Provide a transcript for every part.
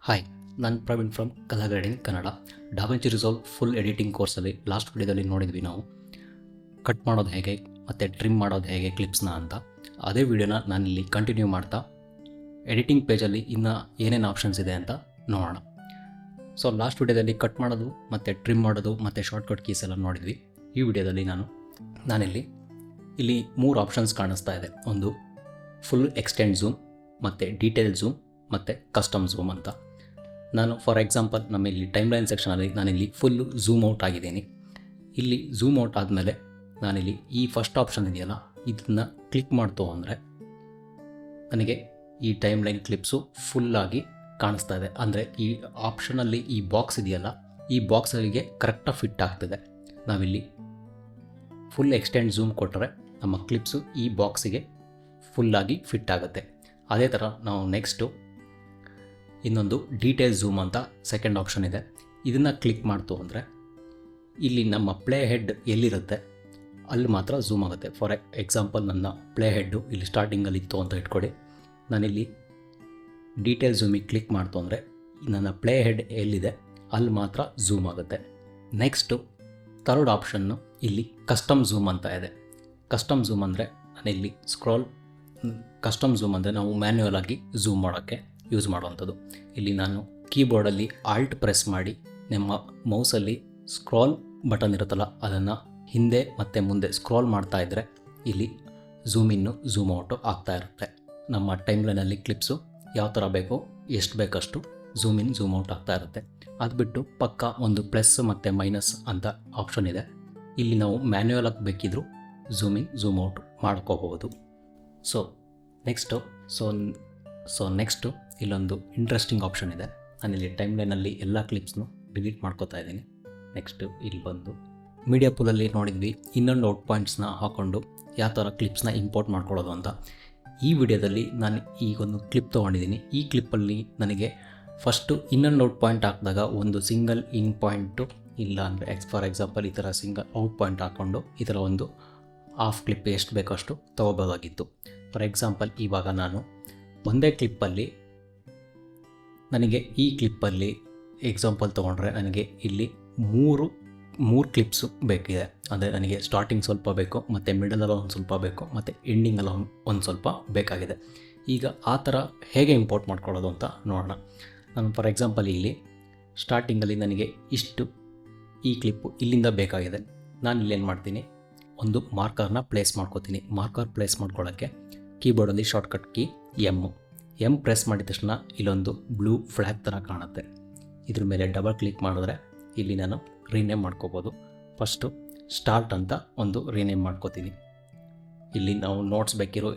Hi, ನಾನು Praveen from colour grading Kannada. DaVinci Resolve full editing ಕೋರ್ಸಲ್ಲಿ last ವಿಡಿಯೋದಲ್ಲಿ ನೋಡಿದ್ವಿ ನಾವು ಕಟ್ ಮಾಡೋದು ಹೇಗೆ ಮತ್ತು ಟ್ರಿಮ್ ಮಾಡೋದು ಹೇಗೆ ಕ್ಲಿಪ್ಸ್ನ ಅಂತ. ಅದೇ ವಿಡಿಯೋನ ನಾನಿಲ್ಲಿ ಕಂಟಿನ್ಯೂ ಮಾಡ್ತಾ ಎಡಿಟಿಂಗ್ ಪೇಜಲ್ಲಿ ಇನ್ನು ಏನೇನು ಆಪ್ಷನ್ಸ್ ಇದೆ ಅಂತ ನೋಡೋಣ. ಸೊ ಲಾಸ್ಟ್ ವಿಡಿಯೋದಲ್ಲಿ ಕಟ್ ಮಾಡೋದು ಮತ್ತು ಟ್ರಿಮ್ ಮಾಡೋದು ಮತ್ತು ಶಾರ್ಟ್ಕಟ್ ಕೀಸ್ ಎಲ್ಲ ನೋಡಿದ್ವಿ. ಈ ವಿಡಿಯೋದಲ್ಲಿ ಇಲ್ಲಿ 3 ಆಪ್ಷನ್ಸ್ ಕಾಣಿಸ್ತಾ ಇದೆ. ಒಂದು ಫುಲ್ ಎಕ್ಸ್ಟೆಂಡ್ ಝೂಮ್ ಮತ್ತು ಡೀಟೇಲ್ ಝೂಮ್ ಮತ್ತು ಕಸ್ಟಮ್ ಝೂಮ್ ಅಂತ. ನಾನು ಫಾರ್ ಎಕ್ಸಾಂಪಲ್ ಇಲ್ಲಿ ಟೈಮ್ಲೈನ್ ಸೆಕ್ಷನಲ್ಲಿ ನಾನಿಲ್ಲಿ ಫುಲ್ಲು ಝೂಮ್ ಔಟ್ ಆಗಿದ್ದೀನಿ. ಇಲ್ಲಿ ಝೂಮ್ ಔಟ್ ಆದಮೇಲೆ ನಾನಿಲ್ಲಿ ಈ ಫಸ್ಟ್ ಆಪ್ಷನ್ ಇದೆಯಲ್ಲ, ಇದನ್ನು ಕ್ಲಿಕ್ ಮಾಡ್ತು ಅಂದರೆ ನನಗೆ ಈ ಟೈಮ್ಲೈನ್ ಕ್ಲಿಪ್ಸು ಫುಲ್ಲಾಗಿ ಕಾಣಿಸ್ತಾ ಇದೆ. ಅಂದರೆ ಈ ಆಪ್ಷನಲ್ಲಿ ಈ ಬಾಕ್ಸ್ ಇದೆಯಲ್ಲ, ಈ ಬಾಕ್ಸಲ್ಲಿಗೆ ಕರೆಕ್ಟಾಗಿ ಫಿಟ್ ಆಗ್ತಿದೆ. ನಾವಿಲ್ಲಿ ಫುಲ್ ಎಕ್ಸ್ಟೆಂಡ್ ಝೂಮ್ ಕೊಟ್ಟರೆ ನಮ್ಮ ಕ್ಲಿಪ್ಸು ಈ ಬಾಕ್ಸಿಗೆ ಫುಲ್ಲಾಗಿ ಫಿಟ್ ಆಗುತ್ತೆ. ಅದೇ ಥರ ನಾವು ನೆಕ್ಸ್ಟು ಇನ್ನೊಂದು ಡೀಟೇಲ್ ಝೂಮ್ ಅಂತ ಸೆಕೆಂಡ್ ಆಪ್ಷನ್ ಇದೆ. ಇದನ್ನು ಕ್ಲಿಕ್ ಮಾಡ್ತು ಅಂದರೆ ಇಲ್ಲಿ ನಮ್ಮ ಪ್ಲೇ ಹೆಡ್ ಎಲ್ಲಿರುತ್ತೆ ಅಲ್ಲಿ ಮಾತ್ರ ಝೂಮ್ ಆಗುತ್ತೆ. ಫಾರ್ ಎಕ್ಸಾಂಪಲ್ ನನ್ನ ಪ್ಲೇ ಹೆಡ್ಡು ಇಲ್ಲಿ ಸ್ಟಾರ್ಟಿಂಗಲ್ಲಿ ಇತ್ತು ಅಂತ ಇಟ್ಕೊಳ್ಳಿ. ನಾನಿಲ್ಲಿ ಡೀಟೇಲ್ ಝೂಮಿಗೆ ಕ್ಲಿಕ್ ಮಾಡ್ತು ಅಂದರೆ ನನ್ನ ಪ್ಲೇ ಹೆಡ್ ಎಲ್ಲಿದೆ ಅಲ್ಲಿ ಮಾತ್ರ ಝೂಮ್ ಆಗುತ್ತೆ. ನೆಕ್ಸ್ಟು ಥರ್ಡ್ ಆಪ್ಷನ್ನು ಇಲ್ಲಿ ಕಸ್ಟಮ್ ಝೂಮ್ ಅಂತ ಇದೆ. ಕಸ್ಟಮ್ ಝೂಮ್ ಅಂದರೆ ನಾನಿಲ್ಲಿ ಕಸ್ಟಮ್ ಝೂಮ್ ಅಂದರೆ ನಾವು ಮ್ಯಾನ್ಯುವಲ್ ಆಗಿ ಝೂಮ್ ಮಾಡೋಕ್ಕೆ ಯೂಸ್ ಮಾಡುವಂಥದ್ದು. ಇಲ್ಲಿ ನಾನು ಕೀಬೋರ್ಡಲ್ಲಿ ಆಲ್ಟ್ ಪ್ರೆಸ್ ಮಾಡಿ ನಮ್ಮ ಮೌಸಲ್ಲಿ ಸ್ಕ್ರಾಲ್ ಬಟನ್ ಇರುತ್ತಲ್ಲ, ಅದನ್ನು ಹಿಂದೆ ಮತ್ತು ಮುಂದೆ ಸ್ಕ್ರಾಲ್ ಮಾಡ್ತಾ ಇದ್ದರೆ ಇಲ್ಲಿ ಝೂಮ್ ಇನ್ನು ಝೂಮ್ ಔಟು ಆಗ್ತಾ ಇರುತ್ತೆ. ನಮ್ಮ ಟೈಮ್ಲೈನಲ್ಲಿ ಕ್ಲಿಪ್ಸು ಯಾವ ಥರ ಬೇಕೋ ಎಷ್ಟು ಬೇಕಷ್ಟು ಝೂಮ್ ಇನ್ ಝೂಮ್ ಔಟ್ ಆಗ್ತಾ ಇರುತ್ತೆ. ಅದು ಬಿಟ್ಟು ಪಕ್ಕ ಒಂದು ಪ್ಲಸ್ ಮತ್ತು ಮೈನಸ್ ಅಂತ ಆಪ್ಷನ್ ಇದೆ. ಇಲ್ಲಿ ನಾವು ಮ್ಯಾನ್ಯುವಲ್ ಆಗಿ ಬೇಕಿದ್ದರೂ ಝೂಮ್ ಇನ್ ಝೂಮ್ ಔಟ್ ಮಾಡ್ಕೋಬಹುದು. ನೆಕ್ಸ್ಟು ಇಲ್ಲೊಂದು ಇಂಟ್ರೆಸ್ಟಿಂಗ್ ಆಪ್ಷನ್ ಇದೆ. ನಾನಿಲ್ಲಿ ಟೈಮ್ಲೈನಲ್ಲಿ ಎಲ್ಲ ಕ್ಲಿಪ್ಸ್ನು ಡಿಲೀಟ್ ಮಾಡ್ಕೋತಾ ಇದ್ದೀನಿ. ನೆಕ್ಸ್ಟು ಇಲ್ಲಿ ಬಂದು ಮೀಡಿಯಾ ಪೂಲಲ್ಲಿ ನೋಡಿದ್ವಿ ಇನ್ನೊಂದು ಔಟ್ ಪಾಯಿಂಟ್ಸ್ನ ಹಾಕ್ಕೊಂಡು ಯಾವ ಥರ ಕ್ಲಿಪ್ಸ್ನ ಇಂಪೋರ್ಟ್ ಮಾಡ್ಕೊಳ್ಳೋದು ಅಂತ. ಈ ವಿಡಿಯೋದಲ್ಲಿ ನಾನು ಈಗೊಂದು ಕ್ಲಿಪ್ ತೊಗೊಂಡಿದ್ದೀನಿ. ಈ ಕ್ಲಿಪ್ಪಲ್ಲಿ ನನಗೆ ಫಸ್ಟು ಇನ್ನೊಂದು ಔಟ್ ಪಾಯಿಂಟ್ ಹಾಕಿದಾಗ ಒಂದು ಸಿಂಗಲ್ ಇನ್ ಪಾಯಿಂಟು ಇಲ್ಲ ಅಂದರೆ ಫಾರ್ ಎಕ್ಸಾಂಪಲ್ ಈ ಥರ ಸಿಂಗಲ್ ಔಟ್ ಪಾಯಿಂಟ್ ಹಾಕ್ಕೊಂಡು ಈ ಥರ ಒಂದು ಹಾಫ್ ಕ್ಲಿಪ್ ಎಷ್ಟು ಬೇಕಷ್ಟು ತೊಗೋಬೋದಾಗಿತ್ತು. ಫಾರ್ ಎಕ್ಸಾಂಪಲ್ ಇವಾಗ ನಾನು ಒಂದೇ ಕ್ಲಿಪ್ಪಲ್ಲಿ ನನಗೆ ಈ ಕ್ಲಿಪ್ಪಲ್ಲಿ ಎಕ್ಸಾಂಪಲ್ ತೊಗೊಂಡ್ರೆ ನನಗೆ ಇಲ್ಲಿ ಮೂರು ಕ್ಲಿಪ್ಸು ಬೇಕಿದೆ. ಅಂದರೆ ನನಗೆ ಸ್ಟಾರ್ಟಿಂಗ್ ಸ್ವಲ್ಪ ಬೇಕು, ಮತ್ತು ಮಿಡಲಲ್ಲಿ ಒಂದು ಸ್ವಲ್ಪ ಬೇಕು, ಮತ್ತು ಎಂಡಿಂಗಲ್ಲಿ ಒಂದು ಸ್ವಲ್ಪ ಬೇಕಾಗಿದೆ. ಈಗ ಆ ಥರ ಹೇಗೆ ಇಂಪೋರ್ಟ್ ಮಾಡ್ಕೊಳ್ಳೋದು ಅಂತ ನೋಡೋಣ. ನಾನು ಫಾರ್ ಎಕ್ಸಾಂಪಲ್ ಇಲ್ಲಿ ಸ್ಟಾರ್ಟಿಂಗಲ್ಲಿ ನನಗೆ ಈ ಕ್ಲಿಪ್ಪು ಇಲ್ಲಿಂದ ಬೇಕಾಗಿದೆ. ನಾನು ಇಲ್ಲೇನು ಮಾಡ್ತೀನಿ, ಒಂದು ಮಾರ್ಕರ್ನ ಪ್ಲೇಸ್ ಮಾಡ್ಕೋತೀನಿ. ಮಾರ್ಕರ್ ಪ್ಲೇಸ್ ಮಾಡ್ಕೊಳ್ಳೋಕ್ಕೆ ಕೀಬೋರ್ಡಲ್ಲಿ ಶಾರ್ಟ್ಕಟ್ ಕೀ ಎಮ್ ಪ್ರೆಸ್ ಮಾಡಿದ ತಕ್ಷಣ ಇಲ್ಲೊಂದು ಬ್ಲೂ ಫ್ಲ್ಯಾಗ್ ಥರ ಕಾಣುತ್ತೆ. ಇದ್ರ ಮೇಲೆ ಡಬಲ್ ಕ್ಲಿಕ್ ಮಾಡಿದ್ರೆ ಇಲ್ಲಿ ನಾನು ರೀನೇಮ್ ಮಾಡ್ಕೋಬೋದು. ಫಸ್ಟು ಸ್ಟಾರ್ಟ್ ಅಂತ ಒಂದು ರೀನೇಮ್ ಮಾಡ್ಕೋತೀನಿ. ಇಲ್ಲಿ ನಾವು ನೋಟ್ಸ್ ಬೇಕಿರೋ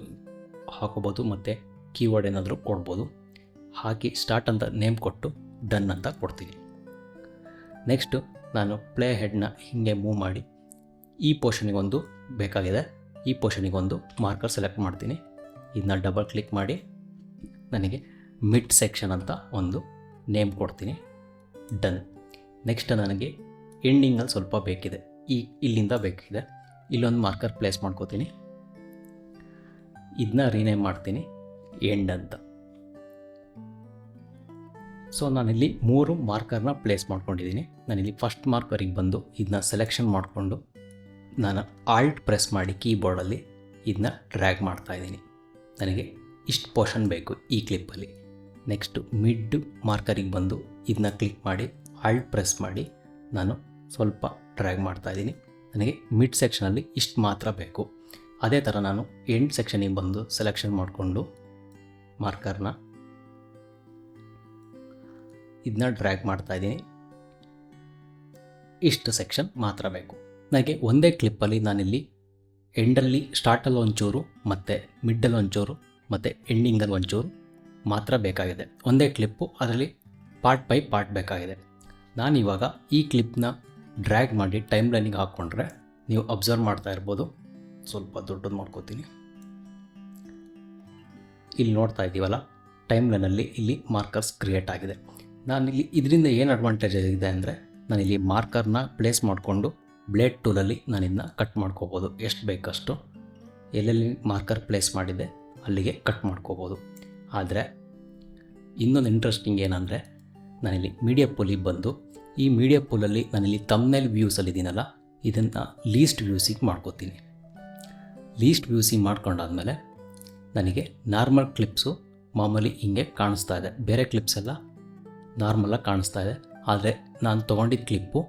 ಹಾಕೋಬೋದು ಮತ್ತು ಕೀವರ್ಡ್ ಏನಾದರೂ ಕೊಡ್ಬೋದು. ಹಾಕಿ ಸ್ಟಾರ್ಟ್ ಅಂತ ನೇಮ್ ಕೊಟ್ಟು ಡನ್ ಅಂತ ಕೊಡ್ತೀನಿ. ನೆಕ್ಸ್ಟು ನಾನು ಪ್ಲೇ ಹೆಡ್ನ ಹೀಗೆ ಮೂವ್ ಮಾಡಿ ಈ ಪೋರ್ಷನಿಗೊಂದು ಬೇಕಾಗಿದೆ, ಈ ಪೋರ್ಷನಿಗೊಂದು ಮಾರ್ಕರ್ ಸೆಲೆಕ್ಟ್ ಮಾಡ್ತೀನಿ. ಇದನ್ನ ಡಬಲ್ ಕ್ಲಿಕ್ ಮಾಡಿ ನನಗೆ ಮಿಡ್ ಸೆಕ್ಷನ್ ಅಂತ ಒಂದು ನೇಮ್ ಕೊಡ್ತೀನಿ. ಡನ್. ನೆಕ್ಸ್ಟ್ ನನಗೆ ಎಂಡಿಂಗಲ್ಲಿ ಸ್ವಲ್ಪ ಬೇಕಿದೆ, ಇಲ್ಲಿಂದ ಬೇಕಿದೆ. ಇಲ್ಲೊಂದು ಮಾರ್ಕರ್ ಪ್ಲೇಸ್ ಮಾಡ್ಕೋತೀನಿ. ಇದನ್ನ ರೀನೇಮ್ ಮಾಡ್ತೀನಿ ಎಂಡ್ ಅಂತ. ಸೊ ನಾನಿಲ್ಲಿ 3 ಮಾರ್ಕರ್ನ ಪ್ಲೇಸ್ ಮಾಡ್ಕೊಂಡಿದ್ದೀನಿ. ನಾನಿಲ್ಲಿ ಫಸ್ಟ್ ಮಾರ್ಕರಿಗೆ ಬಂದು ಇದನ್ನ ಸೆಲೆಕ್ಷನ್ ಮಾಡಿಕೊಂಡು ನಾನು ಆಲ್ಟ್ ಪ್ರೆಸ್ ಮಾಡಿ ಕೀಬೋರ್ಡಲ್ಲಿ ಇದನ್ನ ಡ್ರ್ಯಾಗ್ ಮಾಡ್ತಾಯಿದ್ದೀನಿ. ನನಗೆ ಇಷ್ಟು ಪೋರ್ಷನ್ ಬೇಕು ಈ ಕ್ಲಿಪ್ಪಲ್ಲಿ. ನೆಕ್ಸ್ಟು ಮಿಡ್ ಮಾರ್ಕರಿಗೆ ಬಂದು ಇದನ್ನ ಕ್ಲಿಕ್ ಮಾಡಿ ಆಲ್ಟ್ ಪ್ರೆಸ್ ಮಾಡಿ ನಾನು ಸ್ವಲ್ಪ ಡ್ರ್ಯಾಗ್ ಮಾಡ್ತಾಯಿದ್ದೀನಿ. ನನಗೆ ಮಿಡ್ ಸೆಕ್ಷನಲ್ಲಿ ಇಷ್ಟು ಮಾತ್ರ ಬೇಕು. ಅದೇ ಥರ ನಾನು ಎಂಡ್ ಸೆಕ್ಷನಿಗೆ ಬಂದು ಸೆಲೆಕ್ಷನ್ ಮಾಡಿಕೊಂಡು ಮಾರ್ಕರ್ನ ಇದನ್ನ ಡ್ರ್ಯಾಗ್ ಮಾಡ್ತಾಯಿದ್ದೀನಿ. ಇಷ್ಟು ಸೆಕ್ಷನ್ ಮಾತ್ರ ಬೇಕು ನನಗೆ ಒಂದೇ ಕ್ಲಿಪ್ಪಲ್ಲಿ. ನಾನಿಲ್ಲಿ ಎಂಡಲ್ಲಿ ಸ್ಟಾರ್ಟಲ್ಲಿ ಒಂಚೂರು ಮತ್ತು ಮಿಡ್ಡಲ್ಲಿ ಒಂಚೂರು ಮತ್ತು ಎಂಡಿಂಗಲ್ಲಿ ಒಂಚೂರು ಮಾತ್ರ ಬೇಕಾಗಿದೆ. ಒಂದೇ ಕ್ಲಿಪ್ಪು, ಅದರಲ್ಲಿ ಪಾರ್ಟ್ ಬೈ ಪಾರ್ಟ್ ಬೇಕಾಗಿದೆ. ನಾನಿವಾಗ ಈ ಕ್ಲಿಪ್ನ ಡ್ರ್ಯಾಗ್ ಮಾಡಿ ಟೈಮ್ಲೈನಿಗೆ ಹಾಕ್ಕೊಂಡ್ರೆ ನೀವು ಅಬ್ಸರ್ವ್ ಮಾಡ್ತಾ ಇರ್ಬೋದು. ಸ್ವಲ್ಪ ದೊಡ್ಡದು ಮಾಡ್ಕೋತೀನಿ. ಇಲ್ಲಿ ನೋಡ್ತಾ ಇದ್ದೀವಲ್ಲ, ಟೈಮ್ಲೈನಲ್ಲಿ ಇಲ್ಲಿ ಮಾರ್ಕರ್ಸ್ ಕ್ರಿಯೇಟ್ ಆಗಿದೆ. ನಾನಿಲ್ಲಿ ಇದರಿಂದ ಏನು ಅಡ್ವಾಂಟೇಜ್ ಇದೆ ಅಂದರೆ ನಾನಿಲ್ಲಿ ಮಾರ್ಕರ್ನ ಪ್ಲೇಸ್ ಮಾಡಿಕೊಂಡು ಬ್ಲೇಡ್ ಟೂಲಲ್ಲಿ ನಾನು ಇದನ್ನ ಕಟ್ ಮಾಡ್ಕೋಬೋದು. ಎಷ್ಟು ಬೇಕಷ್ಟು ಎಲ್ಲೆಲ್ಲಿ ಮಾರ್ಕರ್ ಪ್ಲೇಸ್ ಮಾಡಿದೆ ಅಲ್ಲಿಗೆ ಕಟ್ ಮಾಡ್ಕೋಬೋದು. ಆದರೆ ಇನ್ನೊಂದು ಇಂಟ್ರೆಸ್ಟಿಂಗ್ ಏನಂದರೆ ನಾನಿಲ್ಲಿ ಮೀಡಿಯಾ ಪೂಲಿಗೆ ಬಂದು ಈ ಮೀಡಿಯಾ ಪೂಲಲ್ಲಿ ನಾನಿಲ್ಲಿ ತಮ್ನೇಲ್ ವ್ಯೂಸಲ್ಲಿದ್ದೀನಲ್ಲ ಇದನ್ನು ಲೀಸ್ಟ್ ವ್ಯೂಸಿಗೆ ಮಾಡ್ಕೋತೀನಿ. ಲೀಸ್ಟ್ ವ್ಯೂಸಿಗೆ ಮಾಡ್ಕೊಂಡಾದ್ಮೇಲೆ ನನಗೆ ನಾರ್ಮಲ್ ಕ್ಲಿಪ್ಸು ಮಾಮೂಲಿ ಹಿಂಗೆ ಕಾಣಿಸ್ತಾ ಇದೆ. ಬೇರೆ ಕ್ಲಿಪ್ಸ್ ಎಲ್ಲ ನಾರ್ಮಲಾಗಿ ಕಾಣಿಸ್ತಾ ಇದೆ. ಆದರೆ ನಾನು ತೊಗೊಂಡಿದ್ದ ಕ್ಲಿಪ್ಪು,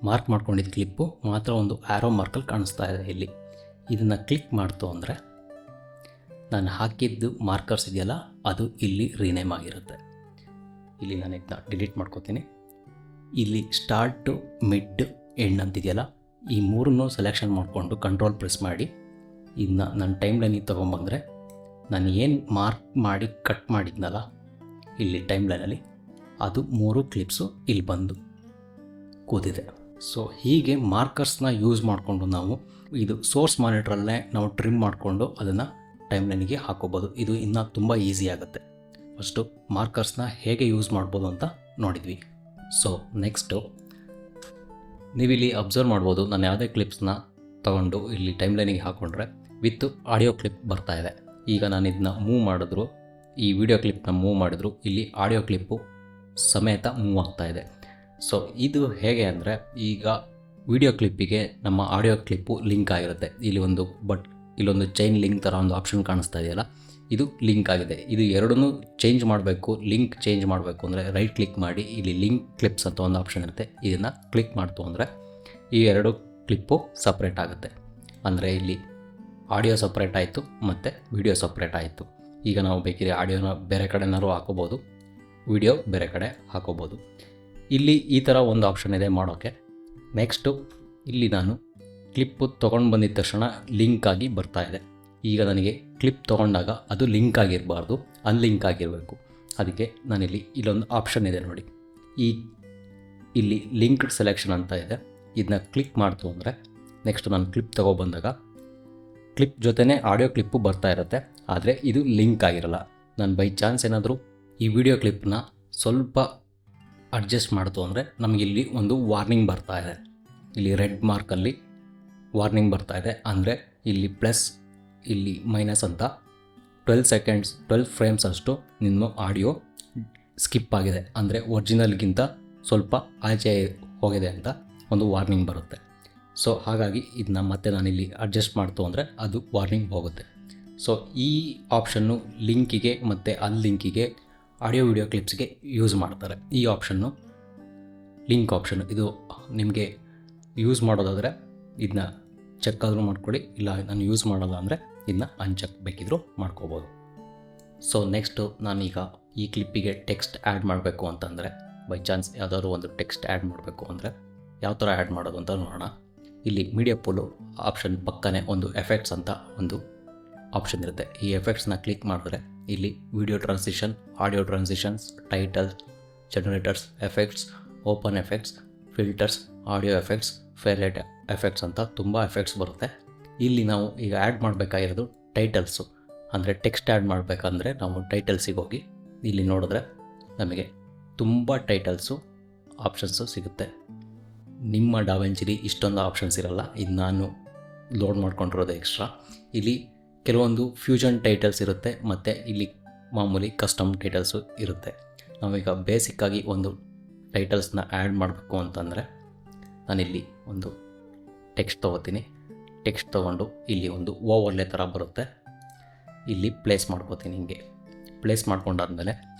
ಮಾರ್ಕ್ ಮಾಡ್ಕೊಂಡಿದ್ದ ಕ್ಲಿಪ್ಪು ಮಾತ್ರ ಒಂದು ಆ್ಯರೋ ಮಾರ್ಕಲ್ಲಿ ಕಾಣಿಸ್ತಾ ಇದೆ. ಇಲ್ಲಿ ಇದನ್ನು ಕ್ಲಿಕ್ ಮಾಡ್ತು ಅಂದರೆ ನಾನು ಹಾಕಿದ್ದು ಮಾರ್ಕರ್ಸ್ ಇದೆಯಲ್ಲ ಅದು ಇಲ್ಲಿ ರೀನೇಮ್ ಆಗಿರುತ್ತೆ. ಇಲ್ಲಿ ನಾನು ಇದನ್ನ ಡಿಲೀಟ್ ಮಾಡ್ಕೋತೀನಿ. ಇಲ್ಲಿ ಸ್ಟಾರ್ಟು, ಮಿಡ್, ಎಂಡ್ ಅಂತಿದೆಯಲ್ಲ ಈ ಮೂರನ್ನು ಸೆಲೆಕ್ಷನ್ ಮಾಡಿಕೊಂಡು ಕಂಟ್ರೋಲ್ ಪ್ರೆಸ್ ಮಾಡಿ ಇದನ್ನ ನನ್ನ ಟೈಮ್ ಲೈನಿಗೆ ತೊಗೊಂಬಂದರೆ ನಾನು ಏನು ಮಾರ್ಕ್ ಮಾಡಿ ಕಟ್ ಮಾಡಿದ್ನಲ್ಲ ಇಲ್ಲಿ ಟೈಮ್ ಲೈನಲ್ಲಿ ಅದು 3 ಕ್ಲಿಪ್ಸು ಇಲ್ಲಿ ಬಂದು ಕೂತಿದೆ. ಸೊ ಹೀಗೆ ಮಾರ್ಕರ್ಸ್ನ ಯೂಸ್ ಮಾಡಿಕೊಂಡು ನಾವು ಇದು ಸೋರ್ಸ್ ಮಾನಿಟ್ರಲ್ಲೇ ನಾವು ಟ್ರಿಮ್ ಮಾಡಿಕೊಂಡು ಅದನ್ನು ಟೈಮ್ ಲೈನಿಗೆ ಹಾಕೋಬೋದು. ಇದು ಇನ್ನೂ ತುಂಬ ಈಸಿ ಆಗುತ್ತೆ. ಫಸ್ಟು ಮಾರ್ಕರ್ಸ್ನ ಹೇಗೆ ಯೂಸ್ ಮಾಡ್ಬೋದು ಅಂತ ನೋಡಿದ್ವಿ. ಸೊ ನೆಕ್ಸ್ಟು ನೀವಿಲ್ಲಿ ಅಬ್ಸರ್ವ್ ಮಾಡ್ಬೋದು, ನಾನು ಯಾವುದೇ ಕ್ಲಿಪ್ಸ್ನ ತೊಗೊಂಡು ಇಲ್ಲಿ ಟೈಮ್ ಲೈನಿಗೆ ಹಾಕ್ಕೊಂಡ್ರೆ ವಿತ್ ಆಡಿಯೋ ಕ್ಲಿಪ್ ಬರ್ತಾ ಇದೆ. ಈಗ ನಾನು ಇದನ್ನ ಮೂವ್ ಮಾಡಿದ್ರು, ಈ ವಿಡಿಯೋ ಕ್ಲಿಪ್ನ ಮೂವ್ ಮಾಡಿದ್ರು ಇಲ್ಲಿ ಆಡಿಯೋ ಕ್ಲಿಪ್ಪು ಸಮೇತ ಮೂವ್ ಆಗ್ತಾ ಇದೆ. ಸೊ ಇದು ಹೇಗೆ ಅಂದರೆ, ಈಗ ವಿಡಿಯೋ ಕ್ಲಿಪ್ಪಿಗೆ ನಮ್ಮ ಆಡಿಯೋ ಕ್ಲಿಪ್ಪು ಲಿಂಕ್ ಆಗಿರುತ್ತೆ. ಇಲ್ಲೊಂದು ಚೈನ್ ಲಿಂಕ್ ಥರ ಒಂದು ಆಪ್ಷನ್ ಕಾಣಿಸ್ತಾ ಇದೆಯಲ್ಲ, ಇದು ಲಿಂಕ್ ಆಗಿದೆ. ಇದು ಎರಡನ್ನೂ ಚೇಂಜ್ ಮಾಡಬೇಕು, ಲಿಂಕ್ ಚೇಂಜ್ ಮಾಡಬೇಕು ಅಂದರೆ ರೈಟ್ ಕ್ಲಿಕ್ ಮಾಡಿ ಇಲ್ಲಿ ಲಿಂಕ್ ಕ್ಲಿಪ್ಸ್ ಅಂತ ಒಂದು ಆಪ್ಷನ್ ಇರುತ್ತೆ. ಇದನ್ನು ಕ್ಲಿಕ್ ಮಾಡ್ತು ಅಂದರೆ ಈ 2 ಕ್ಲಿಪ್ಪು ಸಪ್ರೇಟ್ ಆಗುತ್ತೆ. ಅಂದರೆ ಇಲ್ಲಿ ಆಡಿಯೋ ಸಪ್ರೇಟ್ ಆಯಿತು ಮತ್ತು ವಿಡಿಯೋ ಸಪ್ರೇಟ್ ಆಯಿತು. ಈಗ ನಾವು ಬೇಕಿದ್ರೆ ಆಡಿಯೋನ ಬೇರೆ ಕಡೆನಾರು ಹಾಕೋಬೋದು, ವಿಡಿಯೋ ಬೇರೆ ಕಡೆ ಹಾಕೋಬೋದು. ಇಲ್ಲಿ ಈ ಥರ ಒಂದು ಆಪ್ಷನ್ ಇದೆ ಮಾಡೋಕ್ಕೆ. ನೆಕ್ಸ್ಟು ಇಲ್ಲಿ ನಾನು ಕ್ಲಿಪ್ಪು ತೊಗೊಂಡು ಬಂದಿದ್ದ ತಕ್ಷಣ ಲಿಂಕ್ ಆಗಿ ಬರ್ತಾ ಇದೆ. ಈಗ ನನಗೆ ಕ್ಲಿಪ್ ತೊಗೊಂಡಾಗ ಅದು ಲಿಂಕ್ ಆಗಿರಬಾರ್ದು, ಅನ್ಲಿಂಕ್ ಆಗಿರಬೇಕು. ಅದಕ್ಕೆ ನಾನಿಲ್ಲಿ ಇಲ್ಲೊಂದು ಆಪ್ಷನ್ ಇದೆ ನೋಡಿ, ಇಲ್ಲಿ ಲಿಂಕ್ಡ್ ಸೆಲೆಕ್ಷನ್ ಅಂತ ಇದೆ. ಇದನ್ನ ಕ್ಲಿಕ್ ಮಾಡ್ತು ಅಂದರೆ ನೆಕ್ಸ್ಟ್ ನಾನು ಕ್ಲಿಪ್ ತೊಗೊಬಂದಾಗ ಕ್ಲಿಪ್ ಜೊತೆನೇ ಆಡಿಯೋ ಕ್ಲಿಪ್ಪು ಬರ್ತಾ ಇರುತ್ತೆ, ಆದರೆ ಇದು ಲಿಂಕ್ ಆಗಿರಲ್ಲ. ನಾನು ಬೈ ಚಾನ್ಸ್ ಏನಾದರೂ ಈ ವಿಡಿಯೋ ಕ್ಲಿಪ್ನ ಸ್ವಲ್ಪ ಅಡ್ಜಸ್ಟ್ ಮಾಡ್ತು ಅಂದರೆ ನಮಗಿಲ್ಲಿ ಒಂದು ವಾರ್ನಿಂಗ್ ಬರ್ತಾ ಇದೆ. ಇಲ್ಲಿ ರೆಡ್ ಮಾರ್ಕಲ್ಲಿ ವಾರ್ನಿಂಗ್ ಬರ್ತಾ ಇದೆ. ಅಂದರೆ ಇಲ್ಲಿ ಪ್ಲಸ್ ಇಲ್ಲಿ ಮೈನಸ್ ಅಂತ 12 ಫ್ರೇಮ್ಸ್ ಅಷ್ಟು ನಿಮ್ಮ ಆಡಿಯೋ ಸ್ಕಿಪ್ ಆಗಿದೆ, ಅಂದರೆ ಒರಿಜಿನಲ್ಗಿಂತ ಸ್ವಲ್ಪ ಆಚೆ ಹೋಗಿದೆ ಅಂತ ಒಂದು ವಾರ್ನಿಂಗ್ ಬರುತ್ತೆ. ಸೊ ಹಾಗಾಗಿ ಇದನ್ನ ಮತ್ತೆ ನಾನಿಲ್ಲಿ ಅಡ್ಜಸ್ಟ್ ಮಾಡ್ತು ಅಂದರೆ ಅದು ವಾರ್ನಿಂಗ್ ಹೋಗುತ್ತೆ. ಸೊ ಈ ಆಪ್ಷನ್ನು ಲಿಂಕಿಗೆ ಮತ್ತು ಅನ್ಲಿಂಕಿಗೆ ಆಡಿಯೋ ವಿಡಿಯೋ ಕ್ಲಿಪ್ಸ್ಗೆ ಯೂಸ್ ಮಾಡ್ತಾರೆ. ಈ ಆಪ್ಷನ್ನು ಲಿಂಕ್ ಆಪ್ಷನ್, ಇದು ನಿಮಗೆ ಯೂಸ್ ಮಾಡೋದಾದರೆ ಇದನ್ನ ಚೆಕ್ ಆದರೂ ಮಾಡ್ಕೊಳ್ಳಿ, ಇಲ್ಲ ನಾನು ಯೂಸ್ ಮಾಡೋಲ್ಲ ಅಂದರೆ ಇದನ್ನ ಅನ್ಚೆಕ್ ಬೇಕಿದ್ದರೂ ಮಾಡ್ಕೋಬೋದು. ಸೊ ನೆಕ್ಸ್ಟು ನಾನೀಗ ಈ ಕ್ಲಿಪ್ಪಿಗೆ ಟೆಕ್ಸ್ಟ್ ಆ್ಯಡ್ ಮಾಡಬೇಕು ಅಂತಂದರೆ, ಬೈ ಚಾನ್ಸ್ ಯಾವುದಾದ್ರು ಒಂದು ಟೆಕ್ಸ್ಟ್ ಆ್ಯಡ್ ಮಾಡಬೇಕು ಅಂದರೆ ಯಾವ ಥರ ಆ್ಯಡ್ ಮಾಡೋದು ಅಂತ ನೋಡೋಣ. ಇಲ್ಲಿ ಮೀಡಿಯಾ ಪೂಲು ಆಪ್ಷನ್ ಪಕ್ಕನೇ ಒಂದು ಎಫೆಕ್ಟ್ಸ್ ಅಂತ ಒಂದು ಆಪ್ಷನ್ ಇರುತ್ತೆ. ಈ ಎಫೆಕ್ಟ್ಸ್ನ ಕ್ಲಿಕ್ ಮಾಡಿದ್ರೆ ಇಲ್ಲಿ video transition, audio transitions, title, generators, effects, open effects, filters, audio effects, Fairlight effects ಅಂತ ತುಂಬ ಎಫೆಕ್ಟ್ಸ್ ಬರುತ್ತೆ. ಇಲ್ಲಿ ನಾವು ಈಗ ಆ್ಯಡ್ ಮಾಡಬೇಕಾಗಿರೋದು ಟೈಟಲ್ಸು. ಅಂದರೆ ಟೆಕ್ಸ್ಟ್ ಆ್ಯಡ್ ಮಾಡಬೇಕಂದ್ರೆ ನಾವು ಟೈಟಲ್ಸಿಗೆ ಹೋಗಿ ಇಲ್ಲಿ ನೋಡಿದ್ರೆ ನಮಗೆ ತುಂಬ ಟೈಟಲ್ಸು ಆಪ್ಷನ್ಸು ಸಿಗುತ್ತೆ. ನಿಮ್ಮ ಡಾವೆಂಚಿಲಿ ಇಷ್ಟೊಂದು ಆಪ್ಷನ್ಸ್ ಇರಲ್ಲ, ಇದು ನಾನು ಲೋಡ್ ಮಾಡ್ಕೊಂಡಿರೋದು ಎಕ್ಸ್ಟ್ರಾ. ಇಲ್ಲಿ ಕೆಲವೊಂದು ಫ್ಯೂಷನ್ ಟೈಟಲ್ಸ್ ಇರುತ್ತೆ ಮತ್ತು ಇಲ್ಲಿ ಮಾಮೂಲಿ ಕಸ್ಟಮ್ ಟೈಟಲ್ಸು ಇರುತ್ತೆ. ನಾವೀಗ ಬೇಸಿಕ್ಕಾಗಿ ಒಂದು ಟೈಟಲ್ಸ್ನ ಆ್ಯಡ್ ಮಾಡಬೇಕು ಅಂತಂದರೆ ನಾನಿಲ್ಲಿ ಒಂದು ಟೆಕ್ಸ್ಟ್ ತೊಗೋತೀನಿ. ಟೆಕ್ಸ್ಟ್ ತೊಗೊಂಡು ಇಲ್ಲಿ ಒಂದು ಓವರ್ಲೇ ಥರ ಬರುತ್ತೆ, ಇಲ್ಲಿ ಪ್ಲೇಸ್ ಮಾಡ್ಕೋತೀನಿ. ಹಿಂಗೆ ಪ್ಲೇಸ್ ಮಾಡ್ಕೊಂಡಾದ್ಮೇಲೆ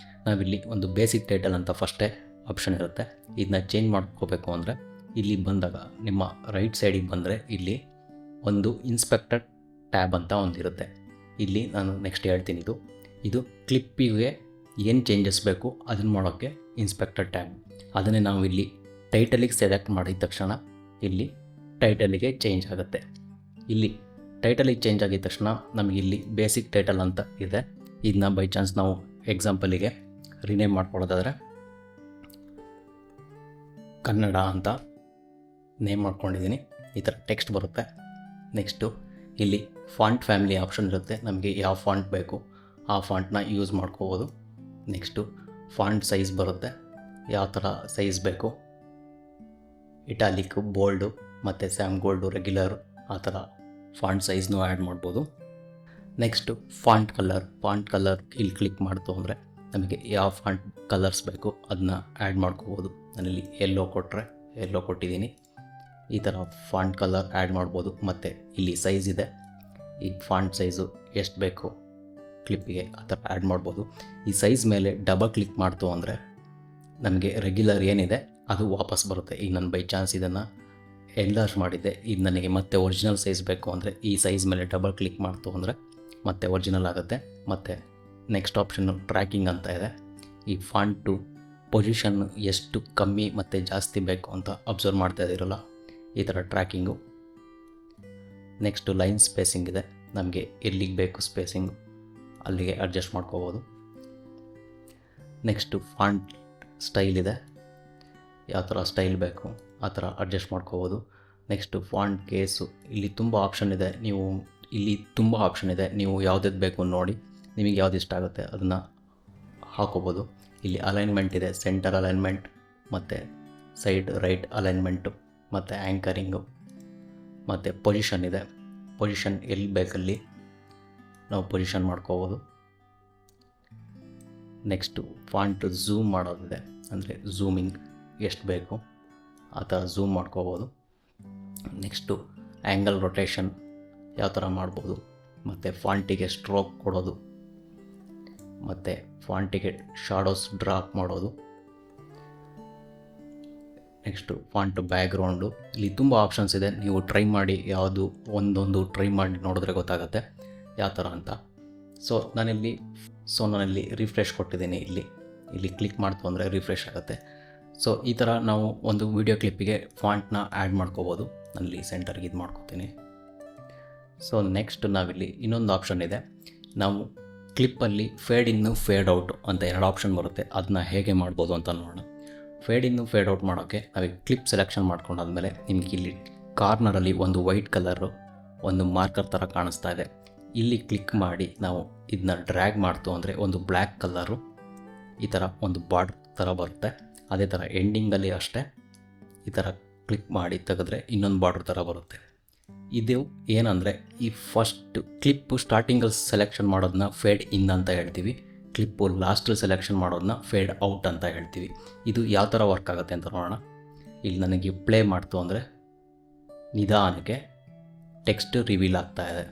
ನಾವಿಲ್ಲಿ ಒಂದು ಬೇಸಿಕ್ ಟೈಟಲ್ ಅಂತ ಫಸ್ಟೇ ಆಪ್ಷನ್ ಇರುತ್ತೆ. ಇದನ್ನ ಚೇಂಜ್ ಮಾಡ್ಕೋಬೇಕು ಅಂದರೆ ಇಲ್ಲಿ ಬಂದಾಗ ನಿಮ್ಮ ರೈಟ್ ಸೈಡಿಗೆ ಬಂದರೆ ಇಲ್ಲಿ ಒಂದು ಇನ್ಸ್ಪೆಕ್ಟರ್ ಟ್ಯಾಬ್ ಅಂತ ಒಂದಿರುತ್ತೆ. ಇಲ್ಲಿ ನಾನು ನೆಕ್ಸ್ಟ್ ಹೇಳ್ತೀನಿ, ಇದು ಕ್ಲಿಪ್ಪಿಗೆ ಏನು ಚೇಂಜಸ್ ಬೇಕು ಅದನ್ನು ಮಾಡೋಕ್ಕೆ ಇನ್ಸ್ಪೆಕ್ಟರ್ ಟ್ಯಾಬ್. ಅದನ್ನೇ ನಾವು ಇಲ್ಲಿ ಟೈಟಲಿಗೆ ಸೆಲೆಕ್ಟ್ ಮಾಡಿದ ತಕ್ಷಣ ಇಲ್ಲಿ ಟೈಟಲಿಗೆ ಚೇಂಜ್ ಆಗುತ್ತೆ. ಇಲ್ಲಿ ಟೈಟಲಿಗೆ ಚೇಂಜ್ ಆಗಿದ ತಕ್ಷಣ ನಮಗಿಲ್ಲಿ ಬೇಸಿಕ್ ಟೈಟಲ್ ಅಂತ ಇದೆ. ಇದನ್ನ ಬೈ ಚಾನ್ಸ್ ನಾವು ಎಕ್ಸಾಂಪಲಿಗೆ ರಿನೇಮ್ ಮಾಡ್ಕೊಳ್ಳೋದಾದರೆ ಕನ್ನಡ ಅಂತ ನೇಮ್ ಮಾಡ್ಕೊಂಡಿದ್ದೀನಿ. ಈ ಥರ ಟೆಕ್ಸ್ಟ್ ಬರುತ್ತೆ. ನೆಕ್ಸ್ಟು ಇಲ್ಲಿ ಫಾಂಟ್ ಫ್ಯಾಮಿಲಿ ಆಪ್ಷನ್ ಇರುತ್ತೆ, ನಮಗೆ ಯಾವ ಫಾಂಟ್ ಬೇಕು ಆ ಫಾಂಟ್ನ ಯೂಸ್ ಮಾಡ್ಕೋಬೋದು. ನೆಕ್ಸ್ಟು ಫಾಂಟ್ ಸೈಜ್ ಬರುತ್ತೆ, ಯಾವ ಥರ ಸೈಜ್ ಬೇಕು, ಇಟಾಲಿಕ್ಕು, ಬೋಲ್ಡು ಮತ್ತು ಸ್ಯಾಮ್ ಗೋಲ್ಡು, ರೆಗ್ಯುಲರ್ ಆ ಥರ ಫಾಂಟ್ ಸೈಜ್ನೂ ಆ್ಯಡ್ ಮಾಡ್ಬೋದು. ನೆಕ್ಸ್ಟು ಫಾಂಟ್ ಕಲರ್ ಇಲ್ಲಿ ಕ್ಲಿಕ್ ಮಾಡ್ತು ಅಂದರೆ ನಮಗೆ ಯಾವ ಫಾಂಟ್ ಕಲರ್ಸ್ ಬೇಕು ಅದನ್ನ ಆ್ಯಡ್ ಮಾಡ್ಕೋಬೋದು. ನಾನಿಲ್ಲಿ ಎಲ್ಲೋ ಕೊಟ್ಟರೆ ಎಲ್ಲೋ ಕೊಟ್ಟಿದ್ದೀನಿ. ಈ ಥರ ಫಾಂಟ್ ಕಲರ್ ಆ್ಯಡ್ ಮಾಡ್ಬೋದು. ಮತ್ತು ಇಲ್ಲಿ ಸೈಜ್ ಇದೆ, ಈ ಫಾಂಟ್ ಸೈಜು ಎಷ್ಟು ಬೇಕು ಕ್ಲಿಪ್ಪಿಗೆ ಆ ಥರ ಆ್ಯಡ್ ಮಾಡ್ಬೋದು. ಈ ಸೈಜ್ ಮೇಲೆ ಡಬಲ್ ಕ್ಲಿಕ್ ಮಾಡ್ತು ಅಂದರೆ ನಮಗೆ ರೆಗ್ಯುಲರ್ ಏನಿದೆ ಅದು ವಾಪಸ್ ಬರುತ್ತೆ. ಈಗ ನಾನು ಬೈ ಚಾನ್ಸ್ ಇದನ್ನು ಎನ್ಲಾರ್ಜ್ ಮಾಡಿದ್ದೆ, ಇದು ನನಗೆ ಮತ್ತೆ ಒರಿಜಿನಲ್ ಸೈಜ್ ಬೇಕು ಅಂದರೆ ಈ ಸೈಜ್ ಮೇಲೆ ಡಬಲ್ ಕ್ಲಿಕ್ ಮಾಡ್ತು ಅಂದರೆ ಮತ್ತೆ ಒರಿಜಿನಲ್ ಆಗುತ್ತೆ. ಮತ್ತು ನೆಕ್ಸ್ಟ್ ಆಪ್ಷನ್ನು ಟ್ರ್ಯಾಕಿಂಗ್ ಅಂತ ಇದೆ. ಈ ಫಾಂಟು ಪೊಸಿಷನ್ ಎಷ್ಟು ಕಮ್ಮಿ ಮತ್ತು ಜಾಸ್ತಿ ಬೇಕು ಅಂತ ಅಬ್ಸರ್ವ್ ಮಾಡ್ತಾ ಇದ್ದೀರಲ್ಲ, ಈ ಥರ ಟ್ರ್ಯಾಕಿಂಗು. ನೆಕ್ಸ್ಟು ಲೈನ್ ಸ್ಪೇಸಿಂಗ್ ಇದೆ, ನಮಗೆ ಎಲ್ಲಿಗೆ ಬೇಕು ಸ್ಪೇಸಿಂಗು ಅಲ್ಲಿಗೆ ಅಡ್ಜಸ್ಟ್ ಮಾಡ್ಕೋಬೋದು. ನೆಕ್ಸ್ಟು ಫಾಂಟ್ ಸ್ಟೈಲ್ ಇದೆ, ಯಾವ ಥರ ಸ್ಟೈಲ್ ಬೇಕು ಆ ಥರ ಅಡ್ಜಸ್ಟ್ ಮಾಡ್ಕೋಬೋದು. ನೆಕ್ಸ್ಟು ಫಾಂಟ್ ಕೇಸು, ಇಲ್ಲಿ ತುಂಬ ಆಪ್ಷನ್ ಇದೆ. ನೀವು ಯಾವುದಕ್ಕೆ ಬೇಕು ನೋಡಿ, ನಿಮಗೆ ಯಾವ್ದು ಇಷ್ಟ ಆಗುತ್ತೆ ಅದನ್ನು ಹಾಕೋಬೋದು. ಇಲ್ಲಿ ಅಲೈನ್ಮೆಂಟ್ ಇದೆ, ಸೆಂಟರ್ ಅಲೈನ್ಮೆಂಟ್ ಮತ್ತು ಸೈಡ್ ರೈಟ್ ಅಲೈನ್ಮೆಂಟು ಮತ್ತು ಆ್ಯಂಕರಿಂಗು ಮತ್ತು ಪೊಸಿಷನ್ ಇದೆ. ಪೊಸಿಷನ್ ಎಲ್ಲಿ ಬೇಕಲ್ಲಿ ನಾವು ಪೊಸಿಷನ್ ಮಾಡ್ಕೋಬೋದು. ನೆಕ್ಸ್ಟು ಫಾಂಟ್ ಝೂಮ್ ಮಾಡೋದಿದೆ, ಅಂದರೆ ಝೂಮಿಂಗ್ ಎಷ್ಟು ಬೇಕು ಆ ಥರ ಝೂಮ್ ಮಾಡ್ಕೋಬೋದು. ನೆಕ್ಸ್ಟು ಆ್ಯಂಗಲ್ ರೊಟೇಷನ್ ಯಾವ ಥರ ಮಾಡ್ಬೋದು, ಮತ್ತು ಫಾಂಟಿಗೆ ಸ್ಟ್ರೋಕ್ ಕೊಡೋದು, ಮತ್ತು ಫಾಂಟಿಗೆ ಶಾಡೋಸ್ ಡ್ರಾಪ್ ಮಾಡೋದು. ನೆಕ್ಸ್ಟು ಫಾಂಟ್ ಬ್ಯಾಕ್ಗ್ರೌಂಡು, ಇಲ್ಲಿ ತುಂಬ ಆಪ್ಷನ್ಸ್ ಇದೆ. ನೀವು ಟ್ರೈ ಮಾಡಿ, ಯಾವುದು ಒಂದೊಂದು ಟ್ರೈ ಮಾಡಿ ನೋಡಿದ್ರೆ ಗೊತ್ತಾಗುತ್ತೆ ಯಾವ ಥರ ಅಂತ. ನಾನಿಲ್ಲಿ ರಿಫ್ರೆಶ್ ಕೊಟ್ಟಿದ್ದೀನಿ. ಇಲ್ಲಿ ಕ್ಲಿಕ್ ಮಾಡ್ತು ಅಂದರೆ ರಿಫ್ರೆಶ್ ಆಗುತ್ತೆ. ಸೊ ಈ ಥರ ನಾವು ಒಂದು ವೀಡಿಯೋ ಕ್ಲಿಪ್ಪಿಗೆ ಫಾಂಟ್ನ ಆ್ಯಡ್ ಮಾಡ್ಕೋಬೋದು. ನಾನಿಲ್ಲಿ ಸೆಂಟರ್ಗೆ ಇದು ಮಾಡ್ಕೋತೀನಿ. ಸೊ ನೆಕ್ಸ್ಟ್ ನಾವಿಲ್ಲಿ ಇನ್ನೊಂದು ಆಪ್ಷನ್ ಇದೆ. ನಾವು ಕ್ಲಿಪ್ಪಲ್ಲಿ ಫೇಡ್ ಇನ್ನು ಫೇಡ್ ಔಟ್ ಅಂತ 2 ಆಪ್ಷನ್ ಬರುತ್ತೆ. ಅದನ್ನ ಹೇಗೆ ಮಾಡ್ಬೋದು ಅಂತ ನೋಡೋಣ. ಫೇಡ್ ಇನ್ನು ಫೇಡ್ ಔಟ್ ಮಾಡೋಕ್ಕೆ ನಾವೀಗ ಕ್ಲಿಪ್ ಸೆಲೆಕ್ಷನ್ ಮಾಡ್ಕೊಂಡಾದ್ಮೇಲೆ ನಿಮಗೆ ಇಲ್ಲಿ ಕಾರ್ನರಲ್ಲಿ ಒಂದು ವೈಟ್ ಕಲರು ಒಂದು ಮಾರ್ಕರ್ ಥರ ಕಾಣಿಸ್ತಾ ಇದೆ. ಇಲ್ಲಿ ಕ್ಲಿಕ್ ಮಾಡಿ ನಾವು ಇದನ್ನ ಡ್ರ್ಯಾಗ್ ಮಾಡ್ತು ಅಂದರೆ ಒಂದು ಬ್ಲ್ಯಾಕ್ ಕಲರು ಈ ಥರ ಒಂದು ಬಾರ್ಡರ್ ಥರ ಬರುತ್ತೆ. ಅದೇ ಥರ ಎಂಡಿಂಗಲ್ಲಿ ಅಷ್ಟೇ ಈ ಥರ ಕ್ಲಿಕ್ ಮಾಡಿ ತೆಗೆದ್ರೆ ಇನ್ನೊಂದು ಬಾರ್ಡರ್ ಥರ ಬರುತ್ತೆ. ಇದು ಏನಂದರೆ, ಈ ಫಸ್ಟ್ ಕ್ಲಿಪ್ಪು ಸ್ಟಾರ್ಟಿಂಗಲ್ಲಿ ಸೆಲೆಕ್ಷನ್ ಮಾಡೋದನ್ನ ಫೇಡ್ ಇನ್ ಅಂತ ಹೇಳ್ತೀವಿ, ಕ್ಲಿಪ್ಪು ಲಾಸ್ಟಲ್ಲಿ ಸೆಲೆಕ್ಷನ್ ಮಾಡೋದನ್ನ ಫೇಡ್ ಔಟ್ ಅಂತ ಹೇಳ್ತೀವಿ. ಇದು ಯಾವ ಥರ ವರ್ಕ್ ಆಗುತ್ತೆ ಅಂತ ನೋಡೋಣ. ಇಲ್ಲಿ ನನಗೆ ಪ್ಲೇ ಮಾಡ್ತು ಅಂದರೆ ನಿಧಾನಕ್ಕೆ ಟೆಕ್ಸ್ಟ್ ರಿವೀಲ್ ಆಗ್ತಾ ಇದೆ.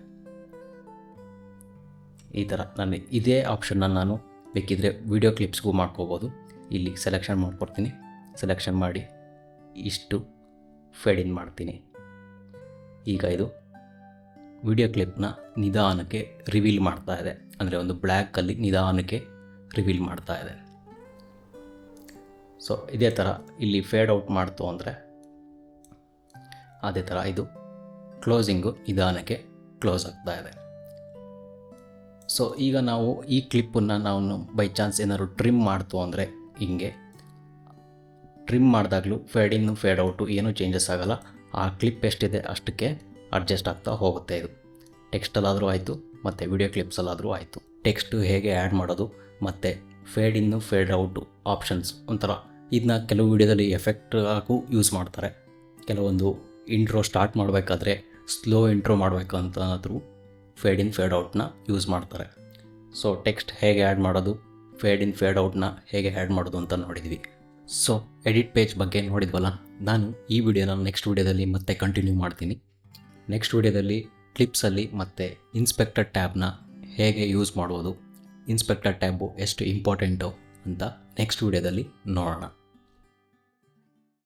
ಈ ಥರ ಇದೇ ಆಪ್ಷನ್ನ ನಾನು ಬೇಕಿದ್ದರೆ ವೀಡಿಯೋ ಕ್ಲಿಪ್ಸ್ಗೂ ಮಾಡ್ಕೋಬೋದು. ಇಲ್ಲಿ ಸೆಲೆಕ್ಷನ್ ಮಾಡ್ಕೊಡ್ತೀನಿ, ಸೆಲೆಕ್ಷನ್ ಮಾಡಿ ಇಷ್ಟು ಫೇಡ್ ಇನ್ ಮಾಡ್ತೀನಿ. ಈಗ ಇದು ವಿಡಿಯೋ ಕ್ಲಿಪ್ನ ನಿಧಾನಕ್ಕೆ ರಿವೀಲ್ ಮಾಡ್ತಾ ಇದೆ, ಅಂದರೆ ಒಂದು ಬ್ಲ್ಯಾಕಲ್ಲಿ ನಿಧಾನಕ್ಕೆ ರಿವೀಲ್ ಮಾಡ್ತಾ ಇದೆ. ಸೊ ಇದೇ ಥರ ಇಲ್ಲಿ ಫೇಡ್ ಔಟ್ ಮಾಡ್ತು ಅಂದರೆ ಅದೇ ಥರ ಇದು ಕ್ಲೋಸಿಂಗು ನಿಧಾನಕ್ಕೆ ಕ್ಲೋಸ್ ಆಗ್ತಾ ಇದೆ. ಸೊ ಈಗ ನಾವು ಈ ಕ್ಲಿಪ್ಪನ್ನು ನಾವು ಬೈ ಚಾನ್ಸ್ ಏನಾದ್ರು ಟ್ರಿಮ್ ಮಾಡ್ತು ಅಂದರೆ ಹಿಂಗೆ ಟ್ರಿಮ್ ಮಾಡಿದಾಗಲೂ ಫೇಡ್ ಇನ್ನು ಫೇಡ್ ಔಟು ಏನೂ ಚೇಂಜಸ್ ಆಗೋಲ್ಲ. ಆ ಕ್ಲಿಪ್ ಎಷ್ಟಿದೆ ಅಷ್ಟಕ್ಕೆ ಅಡ್ಜಸ್ಟ್ ಆಗ್ತಾ ಹೋಗುತ್ತೆ. ಇದು ಟೆಕ್ಸ್ಟಲ್ಲಾದರೂ ಆಯಿತು ಮತ್ತು ವಿಡಿಯೋ ಕ್ಲಿಪ್ಸಲ್ಲಾದರೂ ಆಯಿತು. ಟೆಕ್ಸ್ಟು ಹೇಗೆ ಆ್ಯಡ್ ಮಾಡೋದು ಮತ್ತು ಫೇಡ್ ಇನ್ನು ಫೇಡ್ ಔಟು ಆಪ್ಷನ್ಸ್ ಒಂಥರ ಇದನ್ನ ಕೆಲವು ವಿಡಿಯೋದಲ್ಲಿ ಎಫೆಕ್ಟ್ ಆಗೂ ಯೂಸ್ ಮಾಡ್ತಾರೆ. ಕೆಲವೊಂದು ಇಂಟ್ರೋ ಸ್ಟಾರ್ಟ್ ಮಾಡಬೇಕಾದ್ರೆ ಸ್ಲೋ ಇಂಟ್ರೋ ಮಾಡಬೇಕಂತಾದ್ರೂ ಫೇಡ್ ಇನ್ ಫೇಡ್ ಔಟ್ನ ಯೂಸ್ ಮಾಡ್ತಾರೆ. ಸೊ ಟೆಕ್ಸ್ಟ್ ಹೇಗೆ ಆ್ಯಡ್ ಮಾಡೋದು, ಫೇಡ್ ಇನ್ ಫೇಡ್ ಔಟ್ನ ಹೇಗೆ ಆ್ಯಡ್ ಮಾಡೋದು ಅಂತ ನೋಡಿದ್ವಿ. ಸೊ ಎಡಿಟ್ ಪೇಜ್ ಬಗ್ಗೆ ನೋಡಿದ್ವಲ್ಲ, ನಾನು ಈ ವಿಡಿಯೋನ ನೆಕ್ಸ್ಟ್ ವಿಡಿಯೋದಲ್ಲಿ ಮತ್ತೆ ಕಂಟಿನ್ಯೂ ಮಾಡ್ತೀನಿ. ನೆಕ್ಸ್ಟ್ ವಿಡಿಯೋದಲ್ಲಿ ಕ್ಲಿಪ್ಸಲ್ಲಿ ಮತ್ತು ಇನ್ಸ್ಪೆಕ್ಟರ್ ಟ್ಯಾಬ್ನ ಹೇಗೆ ಯೂಸ್ ಮಾಡೋದು, ಇನ್ಸ್ಪೆಕ್ಟರ್ ಟ್ಯಾಬು ಎಷ್ಟು ಇಂಪಾರ್ಟೆಂಟು ಅಂತ ನೆಕ್ಸ್ಟ್ ವಿಡಿಯೋದಲ್ಲಿ ನೋಡೋಣ.